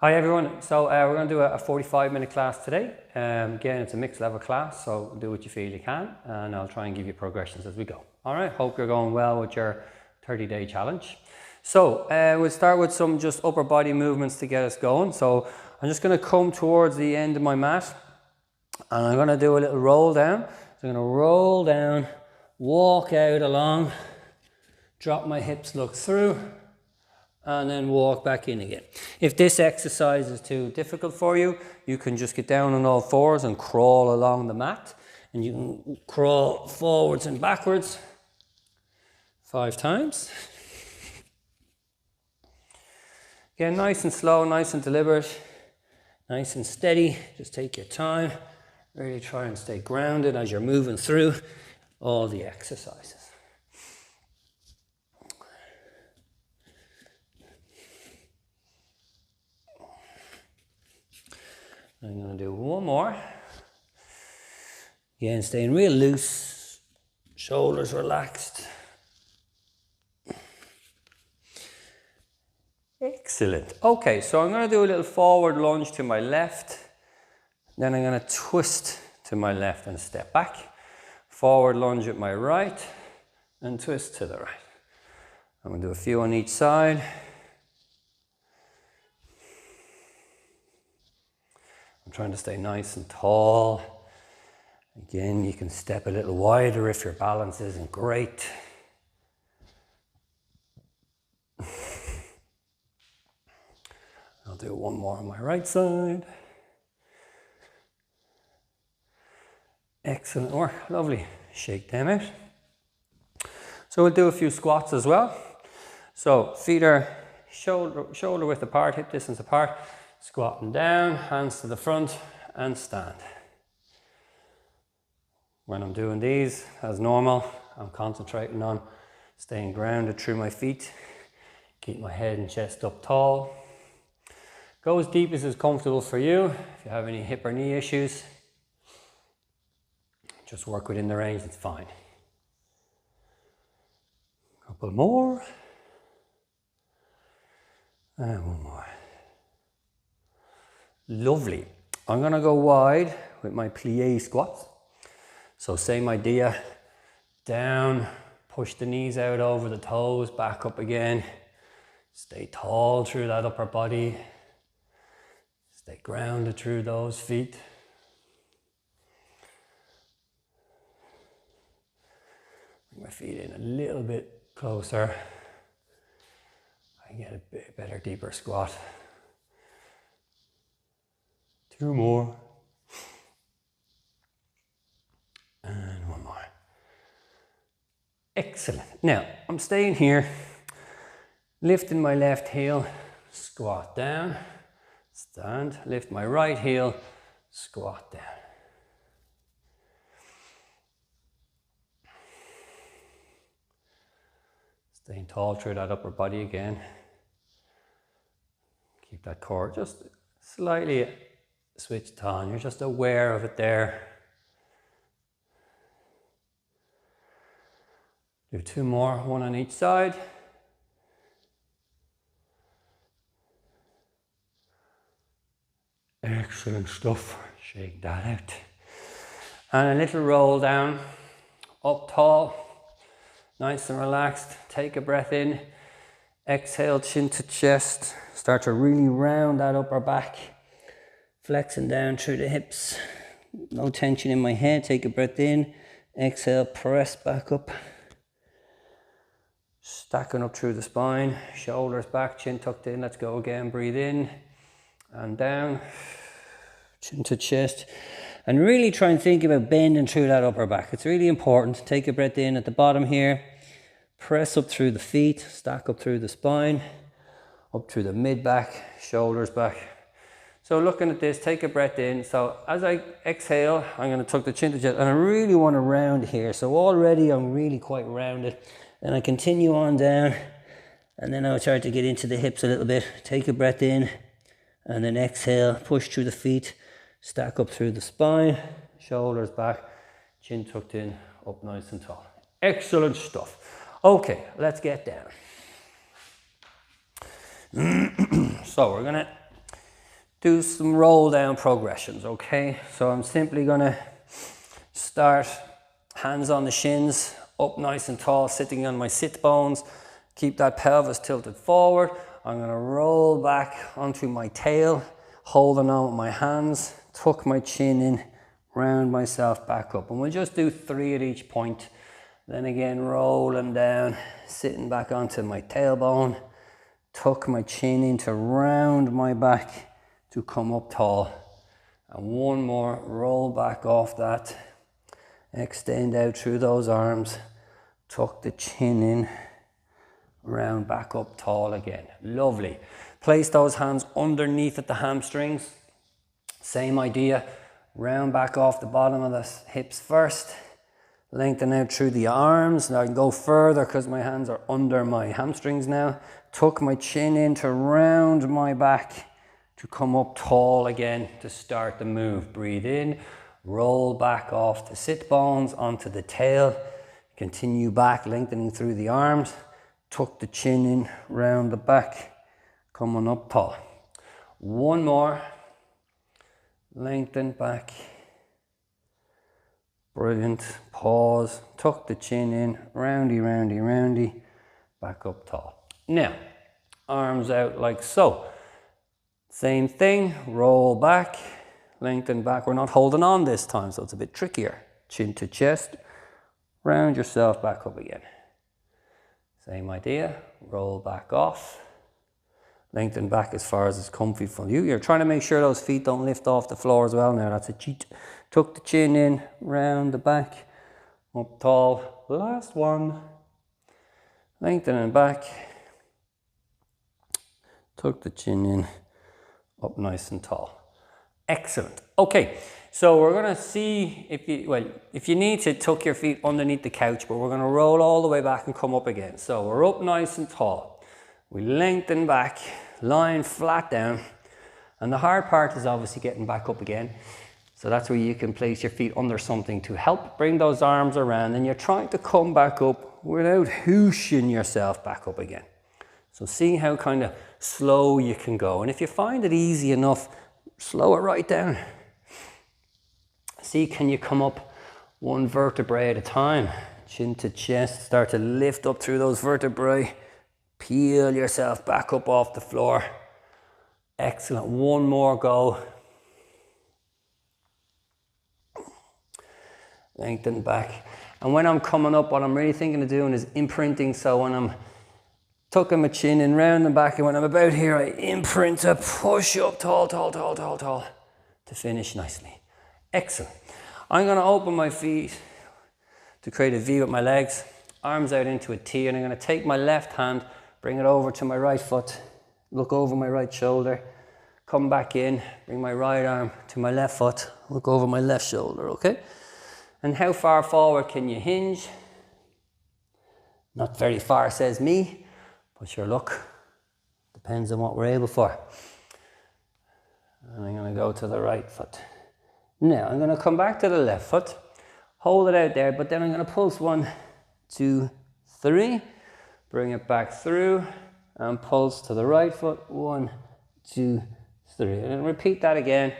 Hi everyone, so we're going to do a 45-minute class today. Again, it's a mixed level class, so do what you feel you can, and I'll try and give you progressions as we go. All right, hope you're going well with your 30-day challenge. So we'll start with some just upper body movements to get us going. So I'm just going to come towards the end of my mat, and I'm going to do a little roll down. So I'm going to roll down, walk out along, drop my hips, look through, and then walk back in again. If this exercise is too difficult for you, you can just get down on all fours and crawl along the mat, and you can crawl forwards and backwards 5 times. Again, nice and slow, nice and deliberate, nice and steady. Just take your time. Really try and stay grounded as you're moving through all the exercises. I'm going to do one more. Again, staying real loose, shoulders relaxed. Excellent. Okay, so I'm going to do a little forward lunge to my left. Then I'm going to twist to my left and step back. Forward lunge at my right and twist to the right. I'm going to do a few on each side. I'm trying to stay nice and tall. Again, you can step a little wider if your balance isn't great. I'll do one more on my right side. Excellent work, lovely. Shake them out. So we'll do a few squats as well. So feet are shoulder width apart, hip distance apart. Squatting down, hands to the front and stand. When I'm doing these, as normal, I'm concentrating on staying grounded through my feet. Keep my head and chest up tall. Go as deep as is comfortable for you. If you have any hip or knee issues, just work within the range, it's fine. Couple more. And one more. Lovely. I'm going to go wide with my plie squats. So same idea. Down, push the knees out over the toes, back up again. Stay tall through that upper body. Stay grounded through those feet. Bring my feet in a little bit closer. I can get a bit better, deeper squat. 2 more. And 1 more. Excellent. Now, I'm staying here, lifting my left heel, squat down, stand, lift my right heel, squat down. Staying tall through that upper body again. Keep that core just slightly switched on. You're just aware of it there. Do 2 more, 1 on each side. Excellent stuff. Shake that out. And a little roll down, up tall, nice and relaxed. Take a breath in. Exhale, chin to chest. Start to really round that upper back. Flexing down through the hips. No tension in my head. Take a breath in. Exhale, press back up. Stacking up through the spine. Shoulders back, chin tucked in. Let's go again. Breathe in and down. Chin to chest. And really try and think about bending through that upper back. It's really important. Take a breath in at the bottom here. Press up through the feet. Stack up through the spine. Up through the mid back. Shoulders back. So looking at this, take a breath in. So as I exhale, I'm going to tuck the chin to chest, and I really want to round here. So already I'm really quite rounded. Then I continue on down, and then I'll try to get into the hips a little bit. Take a breath in, and then exhale, push through the feet, stack up through the spine, shoulders back, chin tucked in, up nice and tall. Excellent stuff. Okay, let's get down. So we're going to do some roll down progressions, okay? So I'm simply gonna start hands on the shins, up nice and tall, sitting on my sit bones. Keep that pelvis tilted forward. I'm gonna roll back onto my tail, holding on with my hands, tuck my chin in, round myself back up. And we'll just do 3 at each point. Then again, rolling down, sitting back onto my tailbone, tuck my chin in to round my back to come up tall. And one more, roll back off that. Extend out through those arms, tuck the chin in, round back up tall again. Lovely. Place those hands underneath at the hamstrings. Same idea, round back off the bottom of the hips first. Lengthen out through the arms. Now I can go further because my hands are under my hamstrings now. Tuck my chin in to round my back to come up tall again to start the move. Breathe in. Roll back off the sit bones onto the tail. Continue back, lengthening through the arms. Tuck the chin in, round the back, coming up tall. One more. Lengthen back. Brilliant. Pause. Tuck the chin in, roundy, roundy, roundy. Back up tall. Now, arms out like so. Same thing. Roll back. Lengthen back. We're not holding on this time, so it's a bit trickier. Chin to chest. Round yourself back up again. Same idea. Roll back off. Lengthen back as far as it's comfy for you. You're trying to make sure those feet don't lift off the floor as well now. That's a cheat. Tuck the chin in. Round the back. Up tall. Last one. Lengthening back. Tuck the chin in. Up nice and tall. Excellent. Okay, so we're going to see if you need to tuck your feet underneath the couch, but we're going to roll all the way back and come up again. So we're up nice and tall. We lengthen back, lying flat down. And the hard part is obviously getting back up again. So that's where you can place your feet under something to help bring those arms around. And you're trying to come back up without whooshing yourself back up again. So see how kind of slow you can go. And if you find it easy enough, slow it right down. See, can you come up one vertebrae at a time? Chin to chest, start to lift up through those vertebrae. Peel yourself back up off the floor. Excellent, one more go. Lengthen back. And when I'm coming up, what I'm really thinking of doing is imprinting. So when I'm tucking my chin in, round and back, and when I'm about here, I imprint to push up tall, tall, tall, tall, tall, to finish nicely. Excellent. I'm going to open my feet to create a V with my legs, arms out into a T, and I'm going to take my left hand, bring it over to my right foot, look over my right shoulder, come back in, bring my right arm to my left foot, look over my left shoulder, okay? And how far forward can you hinge? Not very far, says me. But sure, look, depends on what we're able for. And I'm going to go to the right foot. Now, I'm going to come back to the left foot, hold it out there, but then I'm going to pulse 1, 2, 3, bring it back through, and pulse to the right foot, 1, 2, 3. And repeat that again.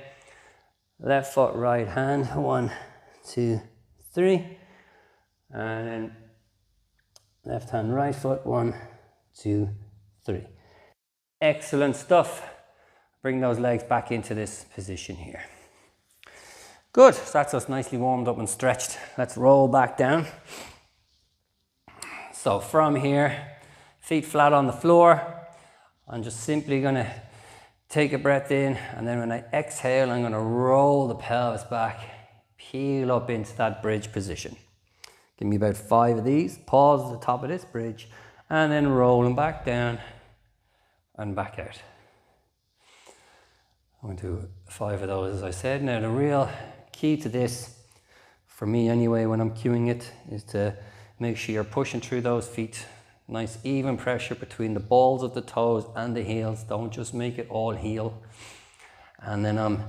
Left foot, right hand, 1, 2, 3. And then left hand, right foot, 1, 2, 3. Excellent stuff. Bring those legs back into this position here. Good, so that's us nicely warmed up and stretched. Let's roll back down. So from here, feet flat on the floor. I'm just simply gonna take a breath in, and then when I exhale, I'm gonna roll the pelvis back, peel up into that bridge position. Give me about 5 of these. Pause at the top of this bridge, and then rolling back down and back out. I'm going to do 5 of those, as I said. Now, the real key to this, for me anyway, when I'm cueing it, is to make sure you're pushing through those feet. Nice even pressure between the balls of the toes and the heels. Don't just make it all heel. And then I'm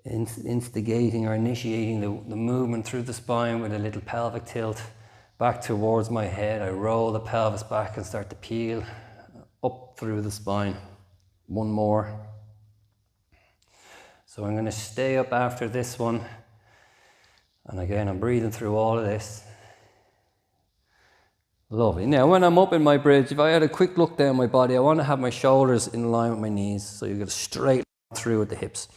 instigating or initiating the movement through the spine with a little pelvic tilt back towards my head. I roll the pelvis back and start to peel up through the spine. One more. So I'm going to stay up after this one. And again, I'm breathing through all of this. Lovely. Now, when I'm up in my bridge, if I had a quick look down my body, I want to have my shoulders in line with my knees. So you get straight through with the hips.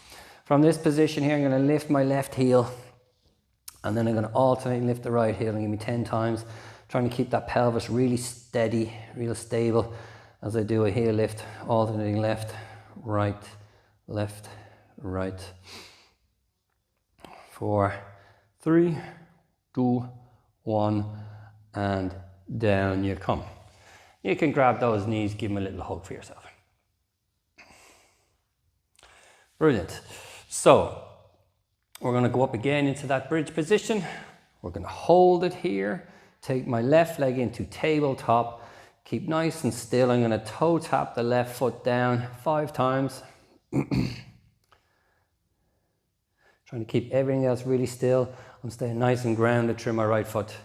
From this position here, I'm going to lift my left heel. And then I'm going to alternate lift the right heel and give me 10 times. Trying to keep that pelvis really steady, real stable as I do a heel lift, alternating left, right, left, right. 4, 3, 2, 1, and down you come. You can grab those knees, give them a little hug for yourself. Brilliant. So we're going to go up again into that bridge position. We're going to hold it here. Take my left leg into tabletop. Keep nice and still. I'm going to toe tap the left foot down 5 times. Trying to keep everything else really still. I'm staying nice and grounded through my right foot.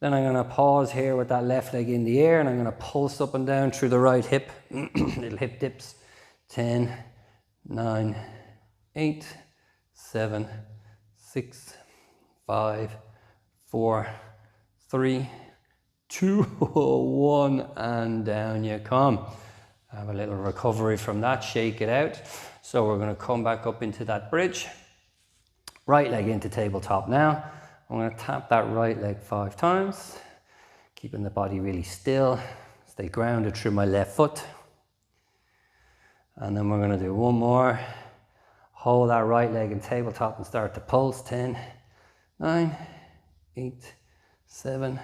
Then I'm going to pause here with that left leg in the air, and I'm going to pulse up and down through the right hip. Little hip dips. 10, 9, 8, 7, 6, 5, 4, 3, 2, 1, and down you come. Have a little recovery from that, shake it out. So we're going to come back up into that bridge. Right leg into tabletop now. I'm going to tap that right leg 5 times, keeping the body really still. Stay grounded through my left foot. And then we're going to do one more. Hold that right leg in tabletop and start to pulse. 10, 9, 8, 7,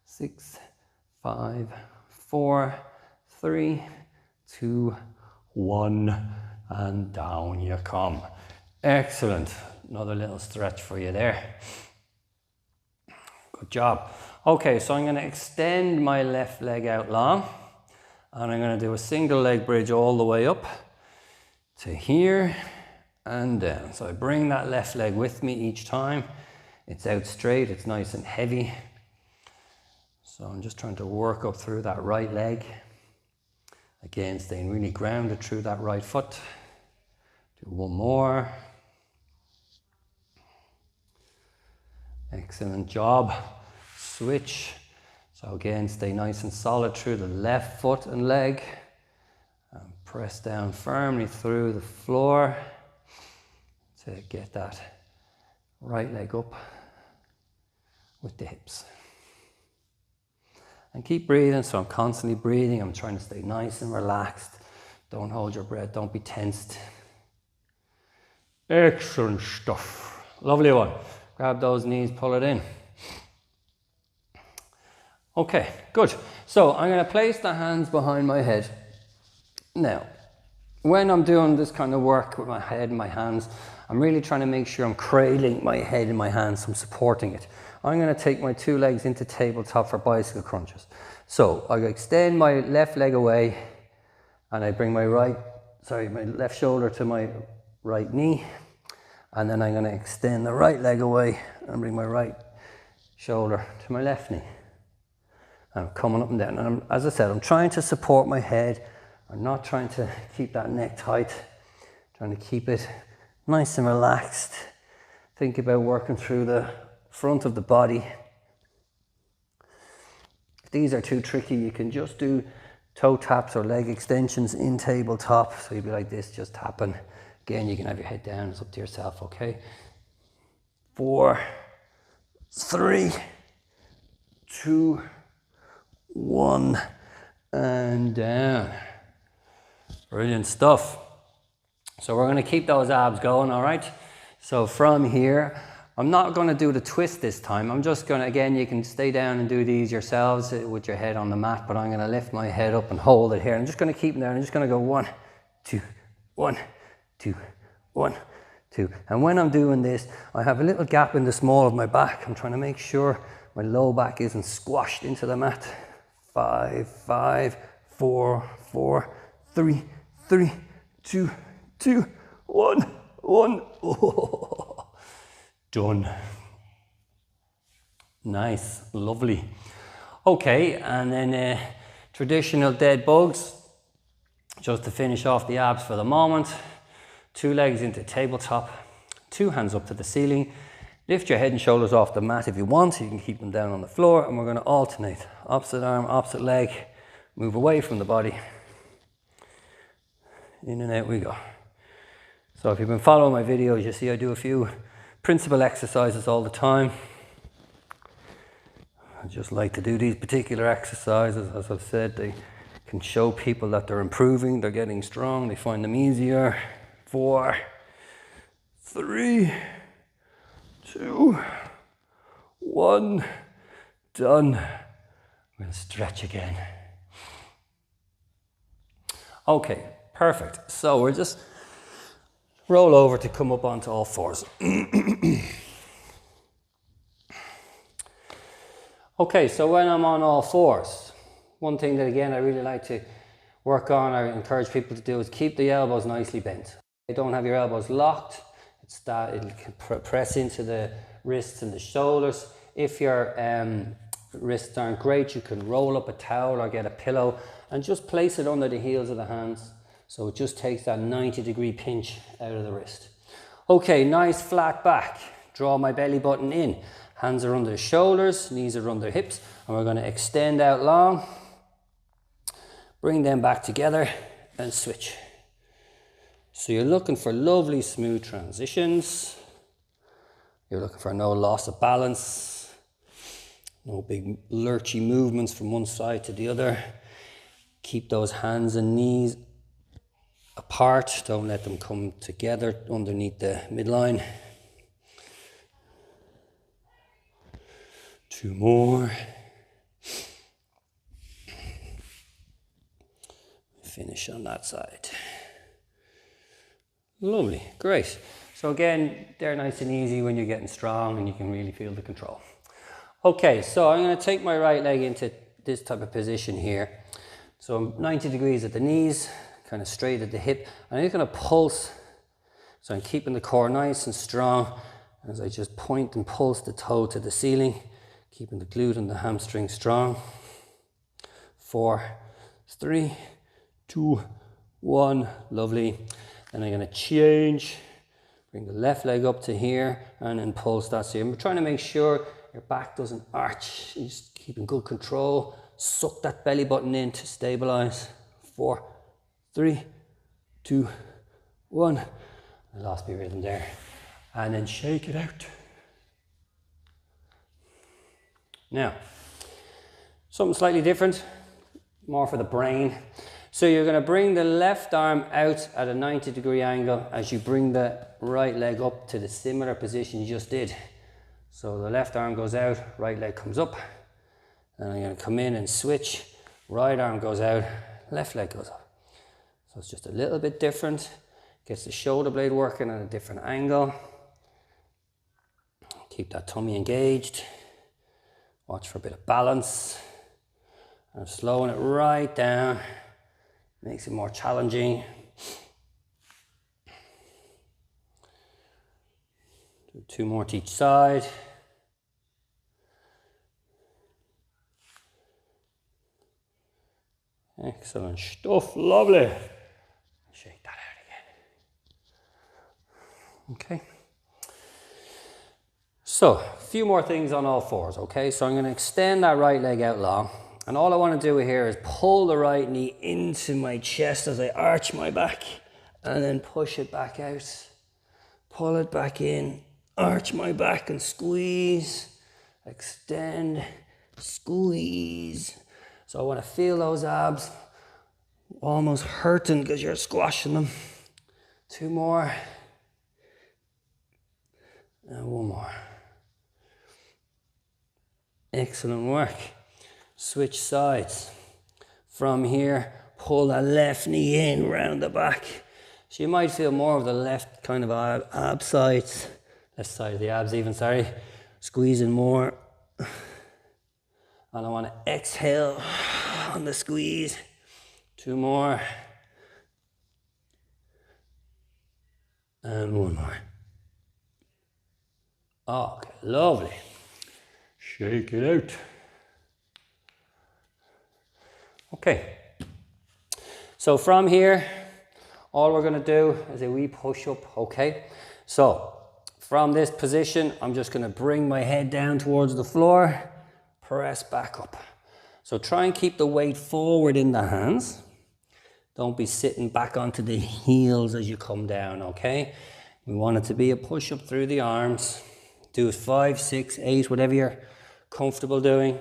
6, 5, 4, 3, 2, 1, and down you come. Excellent. Another little stretch for you there. Good job. Okay, so I'm going to extend my left leg out long, and I'm going to do a single leg bridge all the way up to here and down. So I bring that left leg with me each time. It's out straight, it's nice and heavy. So I'm just trying to work up through that right leg. Again, staying really grounded through that right foot. Do one more. Excellent job. Switch. So again, stay nice and solid through the left foot and leg. And press down firmly through the floor to get that right leg up with the hips. And keep breathing. So I'm constantly breathing. I'm trying to stay nice and relaxed. Don't hold your breath. Don't be tensed. Excellent stuff. Lovely one. Grab those knees, pull it in. Okay, good. So I'm going to place the hands behind my head. Now, when I'm doing this kind of work with my head and my hands, I'm really trying to make sure I'm cradling my head in my hands, so I'm supporting it. I'm going to take my 2 legs into tabletop for bicycle crunches. So I extend my left leg away, and I bring my left shoulder to my right knee. And then I'm going to extend the right leg away and bring my right shoulder to my left knee. And I'm coming up and down. And as I said, I'm trying to support my head. I'm not trying to keep that neck tight. I'm trying to keep it nice and relaxed. Think about working through the front of the body. If these are too tricky, you can just do toe taps or leg extensions in tabletop. So you'd be like this, just tapping. Again, you can have your head down, it's up to yourself, okay? 4, 3, 2, 1, and down. Brilliant stuff. So we're going to keep those abs going, all right? So from here, I'm not going to do the twist this time. I'm just going to, again, you can stay down and do these yourselves with your head on the mat, but I'm going to lift my head up and hold it here. I'm just going to keep it there. I'm just going to go 1, 2, 1, 2, 1, 2. And when I'm doing this, I have a little gap in the small of my back. I'm trying to make sure my low back isn't squashed into the mat. 5, 5, 4, 4, 3, 3, 2, 2, 1, 1. Oh, done. Nice, lovely. Okay, and then traditional dead bugs, just to finish off the abs for the moment. 2 legs into tabletop, 2 hands up to the ceiling. Lift your head and shoulders off the mat if you want. You can keep them down on the floor, and we're going to alternate. Opposite arm, opposite leg. Move away from the body. In and out we go. So if you've been following my videos, you see I do a few principal exercises all the time. I just like to do these particular exercises. As I've said, they can show people that they're improving, they're getting strong, they find them easier. 4, 3, 2, 1, done. We'll stretch again. Okay, perfect. So we'll just roll over to come up onto all fours. Okay, so when I'm on all fours, one thing that again I really like to work on, I encourage people to do, is keep the elbows nicely bent. You don't have your elbows locked. It can press into the wrists and the shoulders. If your wrists aren't great, you can roll up a towel or get a pillow and just place it under the heels of the hands. So it just takes that 90-degree pinch out of the wrist. Okay, nice flat back. Draw my belly button in. Hands are under the shoulders, knees are under the hips, and we're going to extend out long. Bring them back together and switch. So you're looking for lovely smooth transitions. You're looking for no loss of balance. No big lurchy movements from one side to the other. Keep those hands and knees apart. Don't let them come together underneath the midline. 2 more. Finish on that side. Lovely, great. So again, they're nice and easy when you're getting strong and you can really feel the control. Okay, so I'm going to take my right leg into this type of position here. So I'm 90 degrees at the knees, kind of straight at the hip. And I'm just going to pulse. So I'm keeping the core nice and strong as I just point and pulse the toe to the ceiling, keeping the glute and the hamstring strong. 4, 3, 2, 1, lovely. Then I'm going to change, bring the left leg up to here and then pulse that. So I'm trying to make sure your back doesn't arch. You're just keeping good control. Suck that belly button in to stabilize. 4, 3, 2, 1. I lost my rhythm there. And then shake it out. Now, something slightly different, more for the brain. So you're going to bring the left arm out at a 90-degree angle as you bring the right leg up to the similar position you just did. So the left arm goes out, right leg comes up. And I'm going to come in and switch. Right arm goes out, left leg goes up. So it's just a little bit different. Gets the shoulder blade working at a different angle. Keep that tummy engaged. Watch for a bit of balance. I'm slowing it right down. Makes it more challenging. Do 2 more to each side. Excellent stuff, lovely. Shake that out again. Okay. So, a few more things on all fours, okay? So I'm going to extend that right leg out long. And all I want to do here is pull the right knee into my chest as I arch my back and then push it back out. Pull it back in, arch my back and squeeze, extend, squeeze. So I want to feel those abs almost hurting because you're squashing them. 2 more. And 1 more. Excellent work. Switch sides. From here, pull that left knee in round the back. So you might feel more of the left kind of ab sides. Left side of the abs even, sorry. Squeezing more. And I want to exhale on the squeeze. 2 more. And 1 more. Okay, lovely. Shake it out. Okay. So from here, All we're gonna do is a wee push up, okay? So from this position, I'm just gonna bring my head down towards the floor, press back up. So try and keep the weight forward in the hands. Don't be sitting back onto the heels as you come down, okay? We want it to be a push up through the arms. Do it 5, 6, 8, whatever you're comfortable doing.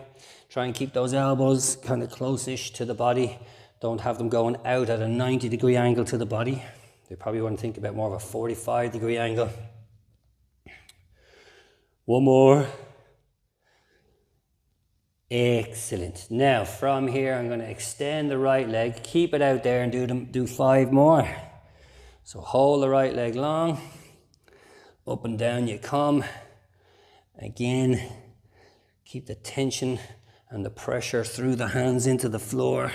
Try and keep those elbows kind of close-ish to the body. Don't have them going out at a 90-degree angle to the body. They probably want to think about more of a 45-degree angle. One more. Excellent. Now from here, I'm going to extend the right leg, keep it out there and do 5 more. So hold the right leg long, up and down you come. Again, keep the tension and the pressure through the hands into the floor.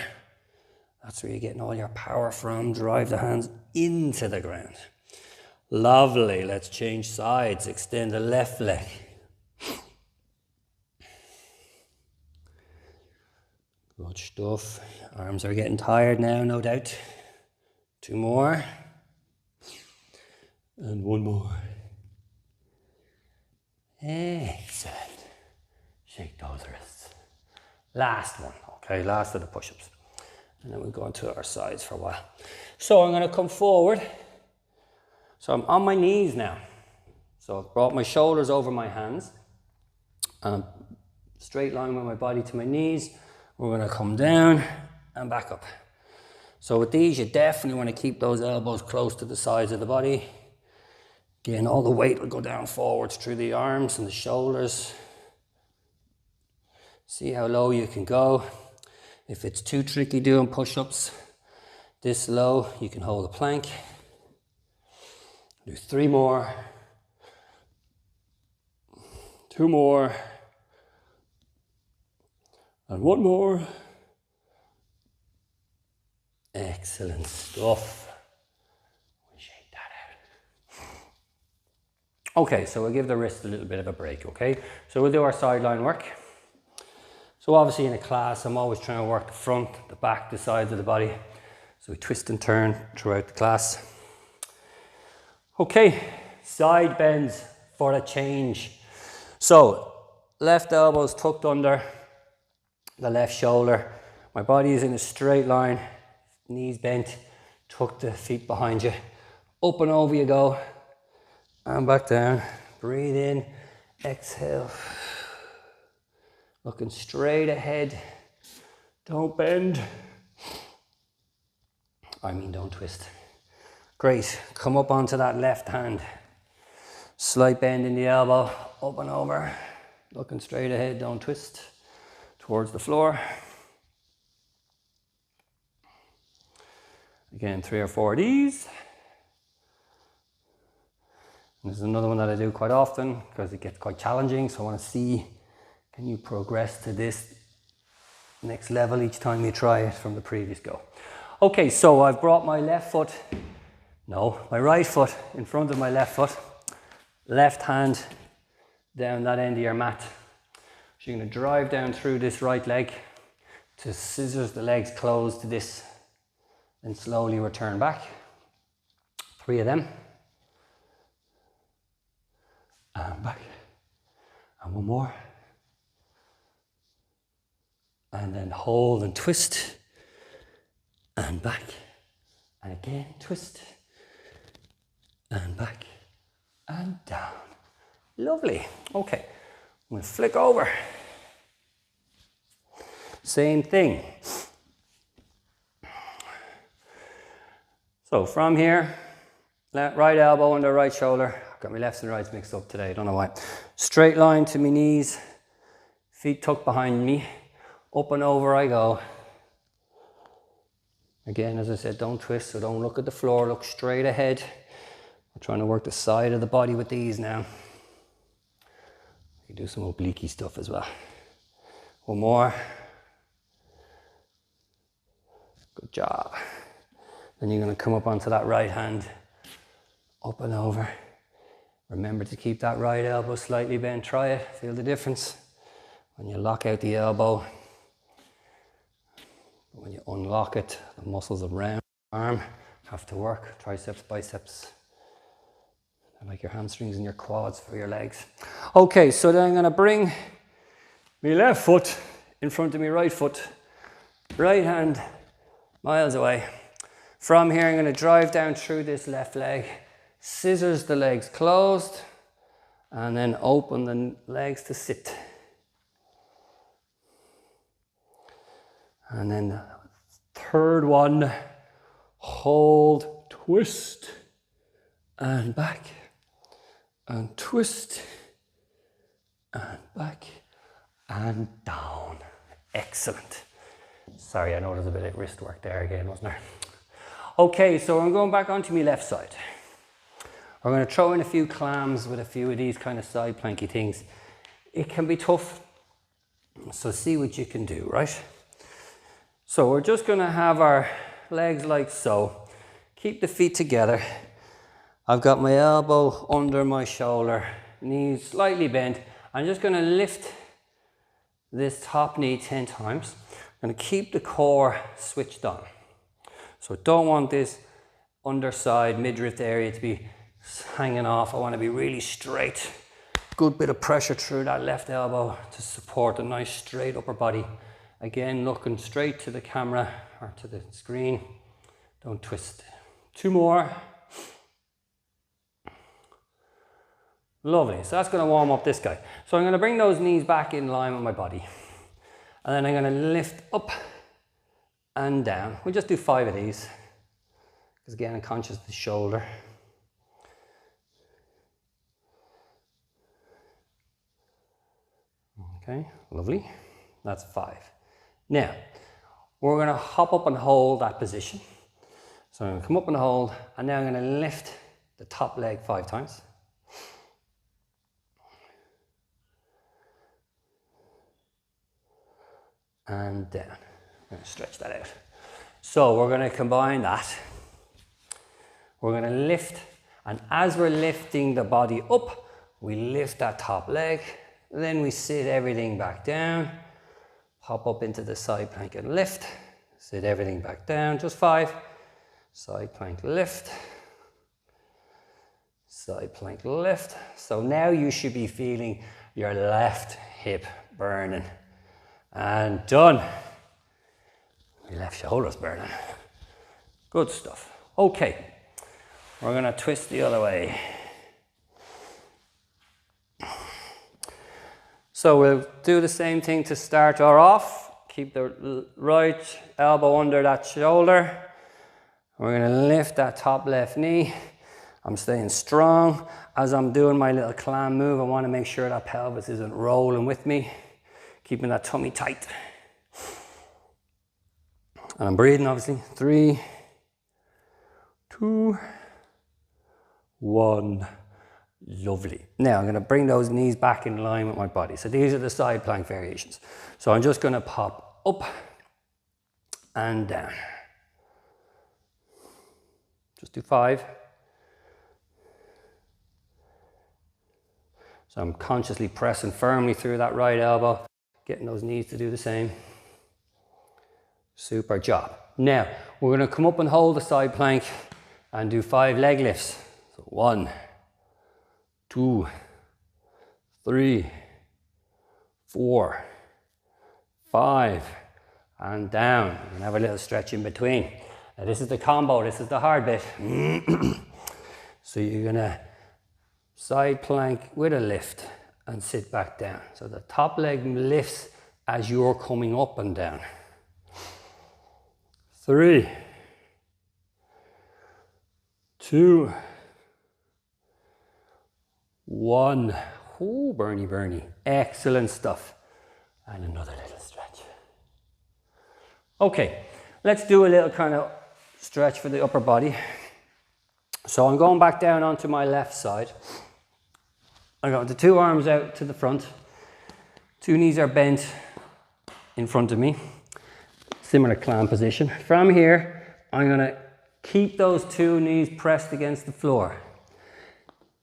That's where you're getting all your power from. Drive the hands into the ground. Lovely. Let's change sides. Extend the left leg. Good stuff. Arms are getting tired now, no doubt. 2 more. And 1 more. Excellent. Shake those wrists. Last one, okay? Last of the push-ups. And then we'll go into our sides for a while. So I'm going to come forward. So I'm on my knees now. So I've brought my shoulders over my hands. And I'm straight line with my body to my knees. We're going to come down and back up. So with these, you definitely want to keep those elbows close to the sides of the body. Again, all the weight will go down forwards through the arms and the shoulders. See how low you can go. If it's too tricky doing push-ups this low, you can hold a plank. Do 3 more. 2 more. And 1 more. Excellent stuff. Shake that out. Okay, so we'll give the wrist a little bit of a break, okay? So we'll do our sideline work. So obviously in a class, I'm always trying to work the front, the back, the sides of the body. So we twist and turn throughout the class. Okay, side bends for a change. So left elbow's tucked under the left shoulder. My body is in a straight line, knees bent, tuck the feet behind you. Up and over you go, and back down. Breathe in, exhale. Looking straight ahead. Don't bend. Don't twist. Great. Come up onto that left hand. Slight bend in the elbow. Up and over. Looking straight ahead. Don't twist. Towards the floor. Again, 3 or 4 of these. And this is another one that I do quite often because it gets quite challenging. So I want to see, can you progress to this next level each time you try it from the previous go. Okay, so I've brought my my right foot in front of my left foot. Left hand down that end of your mat. So you're going to drive down through this right leg to scissors the legs close to this. Then slowly return back. 3 of them. And back. And 1 more. And then hold and twist. And back. And again, twist. And back. And down. Lovely. Okay. I'm going to flick over. Same thing. So from here, right elbow under right shoulder. I've got my lefts and rights mixed up today, I don't know why. Straight line to my knees, feet tucked behind me, up and over I go. Again, as I said, don't twist, so don't look at the floor, look straight ahead. I'm trying to work the side of the body with these now. You can do some oblique stuff as well. 1 more. Good job. Then you're going to come up onto that right hand, up and over. Remember to keep that right elbow slightly bent. Try it, feel the difference. When you lock out the elbow, when you unlock it, the muscles around the arm have to work. Triceps, biceps. I like your hamstrings and your quads for your legs. Okay, so then I'm gonna bring my left foot in front of my right foot. Right hand miles away. From here, I'm gonna drive down through this left leg, scissors the legs closed, and then open the legs to sit. And then the third one, hold, twist, and back, and twist, and back, and down. Excellent. Sorry, I know there's a bit of wrist work there again, wasn't there? Okay, so I'm going back onto my left side. We're going to throw in a few clams with a few of these kind of side planky things. It can be tough, so see what you can do, right? So we're just going to have our legs like so. Keep the feet together. I've got my elbow under my shoulder, knees slightly bent. I'm just going to lift this top knee 10 times. I'm going to keep the core switched on. So don't want this underside midriff area to be hanging off. I want to be really straight. Good bit of pressure through that left elbow to support a nice straight upper body. Again, looking straight to the camera or to the screen. Don't twist. 2 more. Lovely. So that's going to warm up this guy. So I'm going to bring those knees back in line with my body. And then I'm going to lift up and down. We'll just do 5 of these. Because again, I'm conscious of the shoulder. Okay, lovely. That's 5. Now, we're going to hop up and hold that position. So I'm going to come up and hold, and now I'm going to lift the top leg 5 times. And down. I'm going to stretch that out. So we're going to combine that. We're going to lift, and as we're lifting the body up, we lift that top leg, then we sit everything back down, hop up into the side plank and lift, sit everything back down, just 5, side plank lift, side plank lift. So now you should be feeling your left hip burning. And done. Your left shoulder's burning. Good stuff. Okay, we're gonna twist the other way. So we'll do the same thing to start her off. Keep the right elbow under that shoulder. We're gonna lift that top left knee. I'm staying strong. As I'm doing my little clam move, I wanna make sure that pelvis isn't rolling with me. Keeping that tummy tight. And I'm breathing, obviously. 3, 2, 1. Lovely. Now I'm going to bring those knees back in line with my body. So these are the side plank variations. So I'm just going to pop up and down. Just do 5. So I'm consciously pressing firmly through that right elbow, getting those knees to do the same. Super job. Now we're going to come up and hold the side plank and do 5 leg lifts. So 1, 2, 3, 4, 5, and down. We're going to have a little stretch in between. Now this is the combo, this is the hard bit. So you're going to side plank with a lift and sit back down. So the top leg lifts as you're coming up and down. 3, 2, 1. Oh, burny, burny. Excellent stuff. And another little stretch. Okay, let's do a little kind of stretch for the upper body. So I'm going back down onto my left side. I got the 2 arms out to the front. 2 knees are bent in front of me. Similar clam position. From here, I'm going to keep those 2 knees pressed against the floor.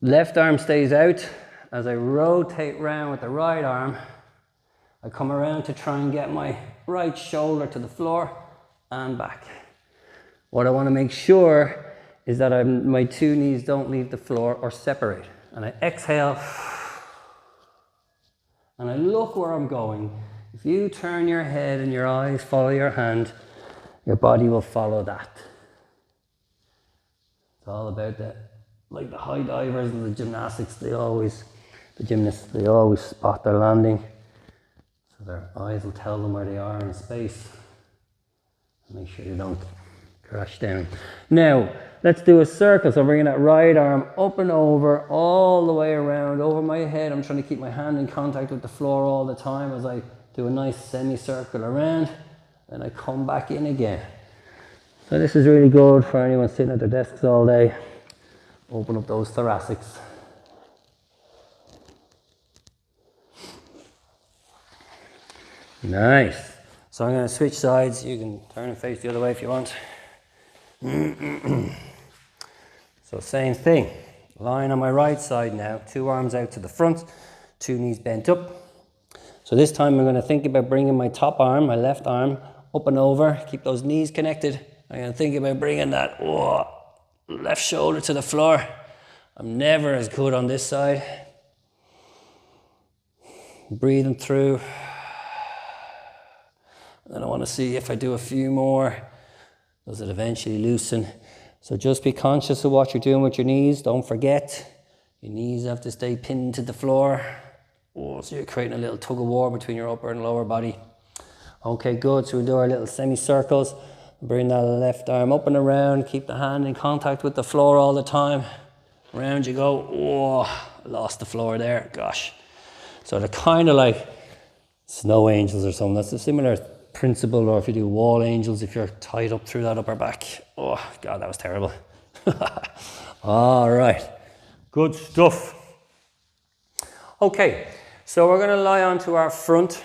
Left arm stays out. As I rotate round with the right arm, I come around to try and get my right shoulder to the floor and back. What I want to make sure is that my two knees don't leave the floor or separate. And I exhale, and I look where I'm going. If you turn your head and your eyes follow your hand, your body will follow that. It's all about that. Like the high divers and the gymnastics, the gymnasts, they always spot their landing. So their eyes will tell them where they are in space. Make sure you don't crash down. Now, let's do a circle. So I'm bringing that right arm up and over, all the way around, over my head. I'm trying to keep my hand in contact with the floor all the time as I do a nice semicircle around. Then I come back in again. So this is really good for anyone sitting at their desks all day. Open up those thoracics. Nice. So I'm going to switch sides. You can turn and face the other way if you want. So same thing. Lying on my right side now. Two arms out to the front. Two knees bent up. So this time I'm going to think about bringing my top arm, my left arm, up and over. Keep those knees connected. I'm going to think about bringing that left shoulder to the floor. I'm never as good on this side. Breathing through. And I want to see if I do a few more, does it eventually loosen? So just be conscious of what you're doing with your knees. Don't forget, your knees have to stay pinned to the floor. So you're creating a little tug of war between your upper and lower body. Okay, good. So we'll do our little semicircles. Bring that left arm up and around. Keep the hand in contact with the floor all the time. Around you go. I lost the floor there. Gosh. So they're kind of like snow angels or something. That's a similar principle, or if you do wall angels, if you're tied up through that upper back. Oh God, that was terrible. All right, good stuff. Okay, so we're going to lie onto our front.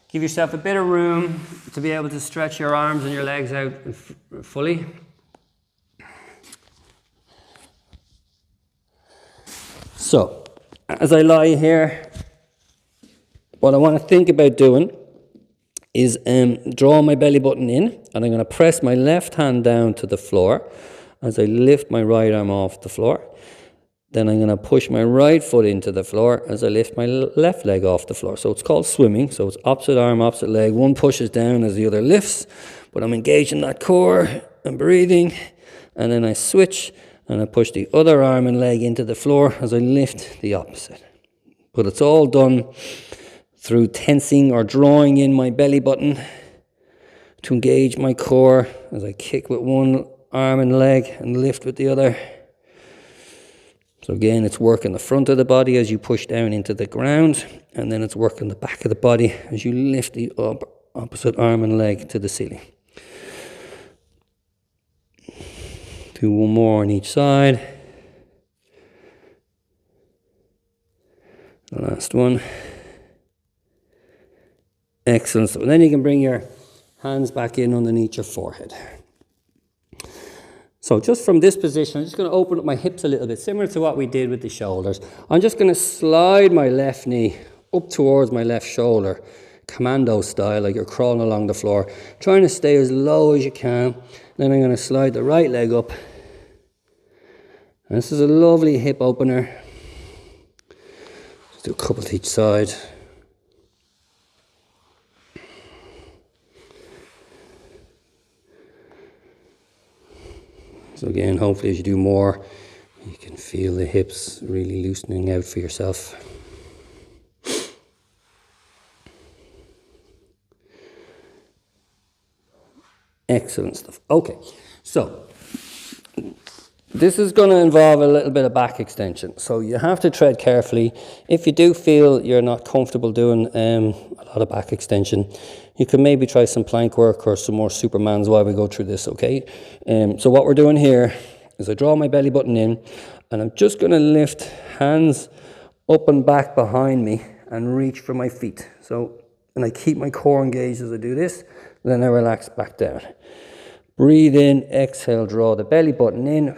Give yourself a bit of room to be able to stretch your arms and your legs out fully. So as I lie here, what I want to think about doing is draw my belly button in, and I'm going to press my left hand down to the floor as I lift my right arm off the floor. Then I'm going to push my right foot into the floor as I lift my left leg off the floor. So it's called swimming. So it's opposite arm, opposite leg. One pushes down as the other lifts, but I'm engaging that core and breathing. And then I switch and I push the other arm and leg into the floor as I lift the opposite. But it's all done through tensing or drawing in my belly button to engage my core as I kick with one arm and leg and lift with the other. So again, it's working the front of the body as you push down into the ground, and then it's working the back of the body as you lift the opposite arm and leg to the ceiling. Do one more on each side. The last one. Excellent. So then you can bring your hands back in underneath your forehead. So just from this position, I'm just going to open up my hips a little bit, similar to what we did with the shoulders. I'm just going to slide my left knee up towards my left shoulder, commando style, like you're crawling along the floor, trying to stay as low as you can. Then I'm going to slide the right leg up. And this is a lovely hip opener. Just do a couple to each side. So again, hopefully as you do more, you can feel the hips really loosening out for yourself. Excellent stuff. Okay, so this is going to involve a little bit of back extension. So you have to tread carefully. If you do feel you're not comfortable doing a lot of back extension, you can maybe try some plank work or some more Supermans while we go through this, okay? So what we're doing here is I draw my belly button in, and I'm just going to lift hands up and back behind me and reach for my feet. So, and I keep my core engaged as I do this, then I relax back down. Breathe in, exhale, draw the belly button in.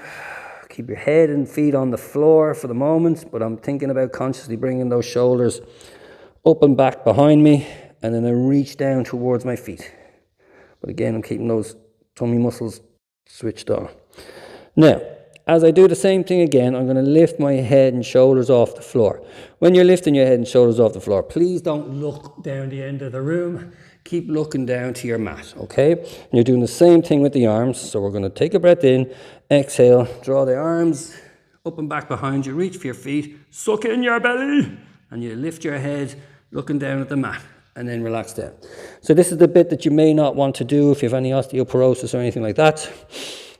Keep your head and feet on the floor for the moment, but I'm thinking about consciously bringing those shoulders up and back behind me, and then I reach down towards my feet. But again, I'm keeping those tummy muscles switched on. Now, as I do the same thing again, I'm going to lift my head and shoulders off the floor. When you're lifting your head and shoulders off the floor, please don't look down the end of the room. Keep looking down to your mat, okay? And you're doing the same thing with the arms. So we're going to take a breath in, exhale, draw the arms up and back behind you, reach for your feet, suck in your belly, and you lift your head looking down at the mat, and then relax down. So this is the bit that you may not want to do if you have any osteoporosis or anything like that.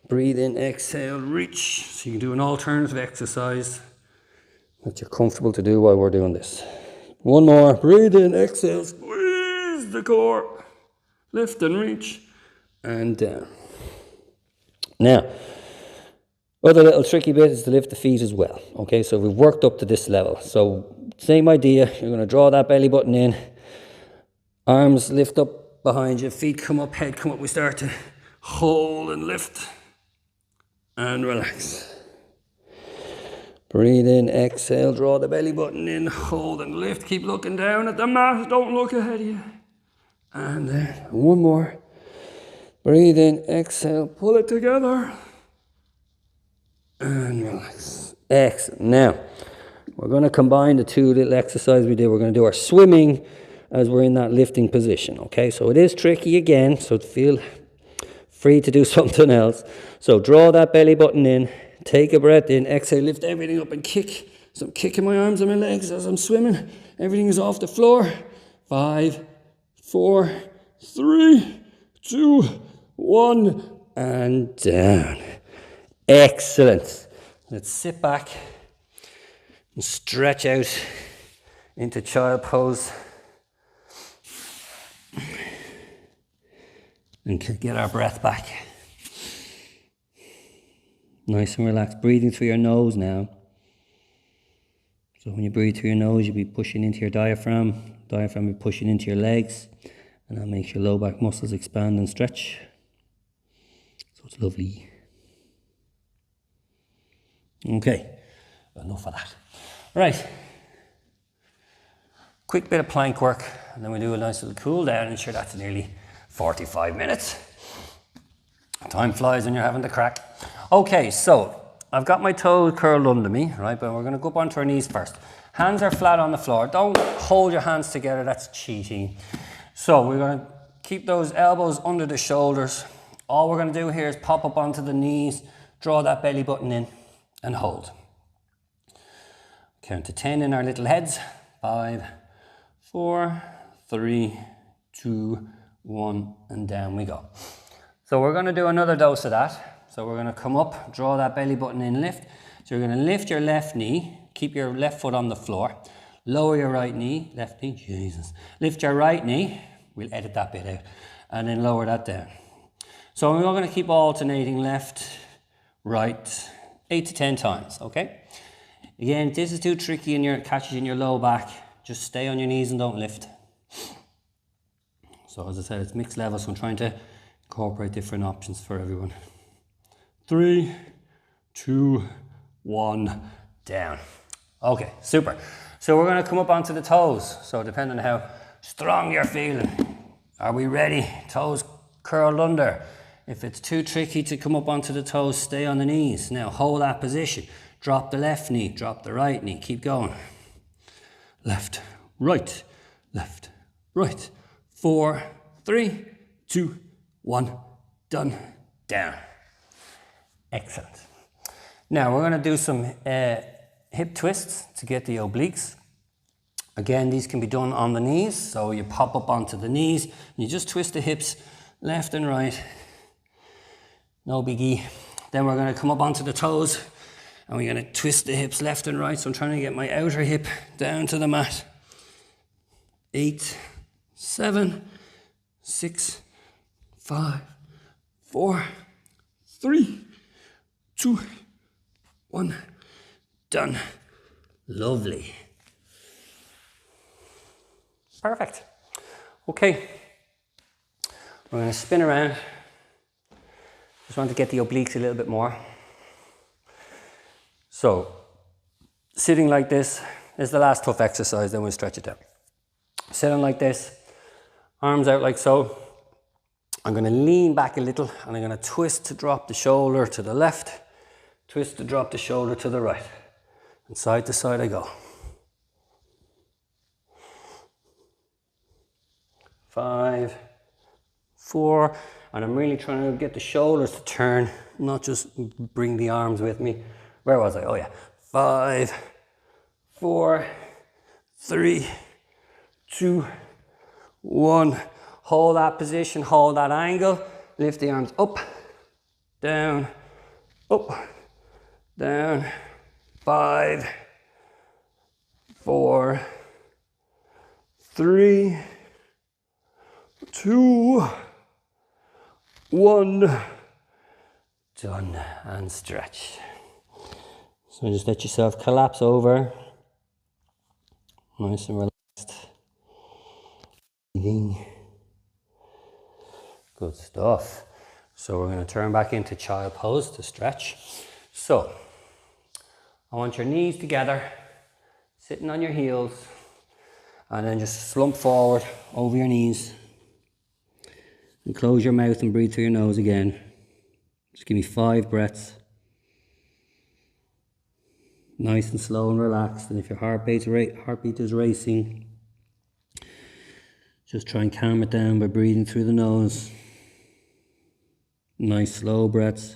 Breathe in, exhale, reach. So you can do an alternative exercise that you're comfortable to do while we're doing this. One more. Breathe in, exhale, squeeze the core. Lift and reach, and down. Now, other little tricky bit is to lift the feet as well. Okay, so we've worked up to this level. So same idea. You're going to draw that belly button in. Arms lift up behind you. Feet come up, head come up. We start to hold and lift. And relax. Breathe in, exhale, draw the belly button in, hold and lift. Keep looking down at the mat, don't look ahead of you. And then one more. Breathe in, exhale, pull it together. And relax. Excellent. Now, we're going to combine the two little exercises we did. We're going to do our swimming as we're in that lifting position, okay? So it is tricky again, so feel free to do something else. So draw that belly button in, take a breath in, exhale, lift everything up and kick. So I'm kicking my arms and my legs as I'm swimming. Everything is off the floor. 5, 4, 3, 2, 1, and down. Excellent. Let's sit back and stretch out into child pose. And get our breath back. Nice and relaxed. Breathing through your nose now. So when you breathe through your nose, you'll be pushing into your diaphragm. Diaphragm will be pushing into your legs. And that makes your low back muscles expand and stretch. So it's lovely. Okay, enough of that. Right. Quick bit of plank work. And then we do a nice little cool down. And sure, that's nearly 45 minutes. Time flies when you're having the crack. Okay, so I've got my toes curled under me, right? But we're going to go up onto our knees first. Hands are flat on the floor. Don't hold your hands together, that's cheating. So we're going to keep those elbows under the shoulders. All we're going to do here is pop up onto the knees, draw that belly button in, and hold. Count to 10 in our little heads. 5, 4, 3, 2, 1, and down we go. So we're going to do another dose of that. So we're going to come up, draw that belly button in, lift. So you're going to lift your left knee, keep your left foot on the floor, lower your right knee, left knee, Jesus. Lift your right knee, we'll edit that bit out, and then lower that down. So we're going to keep alternating left, right, 8 to 10 times, okay? Again, if this is too tricky and your catches in your low back, just stay on your knees and don't lift. So as I said, it's mixed levels, so I'm trying to incorporate different options for everyone. 3, 2, 1, down. Okay, super. So we're going to come up onto the toes. So depending on how strong you're feeling. Are we ready? Toes curled under. If it's too tricky to come up onto the toes, stay on the knees. Now hold that position. Drop the left knee, drop the right knee. Keep going. Left, right, left, right. 4, 3, 2, 1, done, down. Excellent. Now we're going to do some hip twists to get the obliques. Again, these can be done on the knees. So you pop up onto the knees and you just twist the hips left and right. No biggie. Then we're going to come up onto the toes and we're going to twist the hips left and right. So I'm trying to get my outer hip down to the mat. 8, 7, 6, 5, 4, 3, 2, 1, done. Lovely. Perfect. Okay. We're going to spin around. Just want to get the obliques a little bit more. So, sitting like this is the last tough exercise, then we'll stretch it out. Sitting like this, arms out like so. I'm going to lean back a little and I'm going to twist to drop the shoulder to the left, twist to drop the shoulder to the right, and side to side I go. 5, 4, and I'm really trying to get the shoulders to turn, not just bring the arms with me. Where was I? Oh yeah. 5, 4, 3, 2, 1. Hold that position, hold that angle, lift the arms up, down, up, down. 5, 4, 3, 2, 1. Done, and stretch. So just let yourself collapse over, nice and relaxed. Breathing. Good stuff. So we're going to turn back into child pose to stretch. So I want your knees together, sitting on your heels, and then just slump forward over your knees and close your mouth and breathe through your nose again. Just give me 5 breaths. Nice and slow and relaxed. And if your heartbeat is racing, just try and calm it down by breathing through the nose. Nice slow breaths.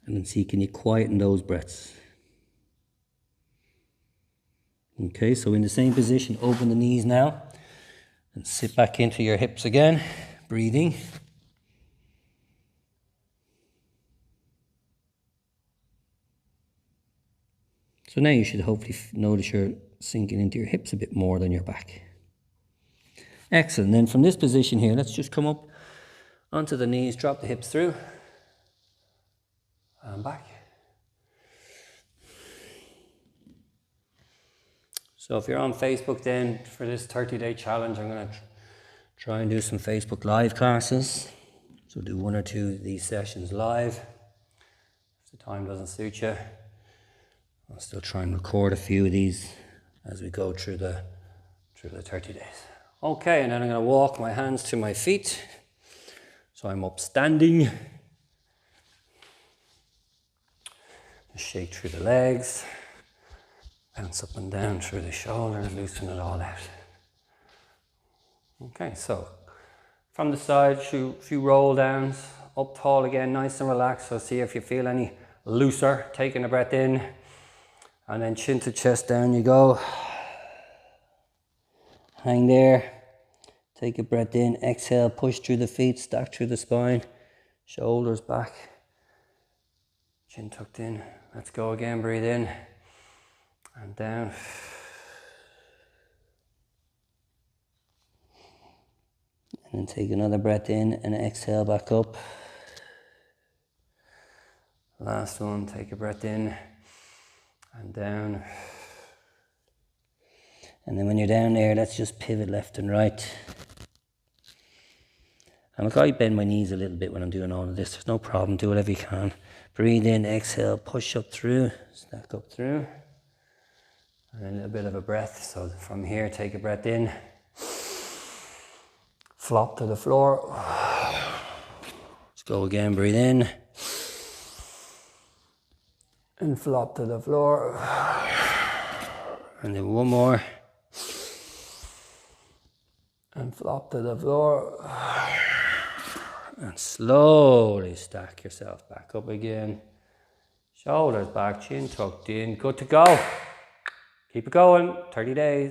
And then see, can you quieten those breaths? Okay, so in the same position, open the knees now. And sit back into your hips again, breathing. So now you should hopefully notice you're sinking into your hips a bit more than your back. Excellent. Then from this position here, let's just come up onto the knees, drop the hips through, and back. So if you're on Facebook then, for this 30-day challenge, I'm going to try and do some Facebook live classes. So do 1 or 2 of these sessions live. If the time doesn't suit you, I'll still try and record a few of these as we go through the 30 days. Okay, and then I'm going to walk my hands to my feet. So I'm up standing. Just shake through the legs. Bounce up and down through the shoulders, loosen it all out. Okay, so from the side, few roll downs, up tall again, nice and relaxed. So see if you feel any looser, taking a breath in, and then chin to chest down you go. Hang there, take a breath in, exhale, push through the feet, stack through the spine, shoulders back, chin tucked in. Let's go again, breathe in and down. And then take another breath in and exhale back up. Last one, take a breath in and down. And then when you're down there, let's just pivot left and right. And look, I bend my knees a little bit when I'm doing all of this. There's no problem, do whatever you can. Breathe in, exhale, push up through, stack up through. And a little bit of a breath. So from here, take a breath in. Flop to the floor. Let's go again, breathe in. And flop to the floor. And then one more. And flop to the floor. And slowly stack yourself back up again. Shoulders back, chin tucked in. Good to go. Keep it going, 30 days.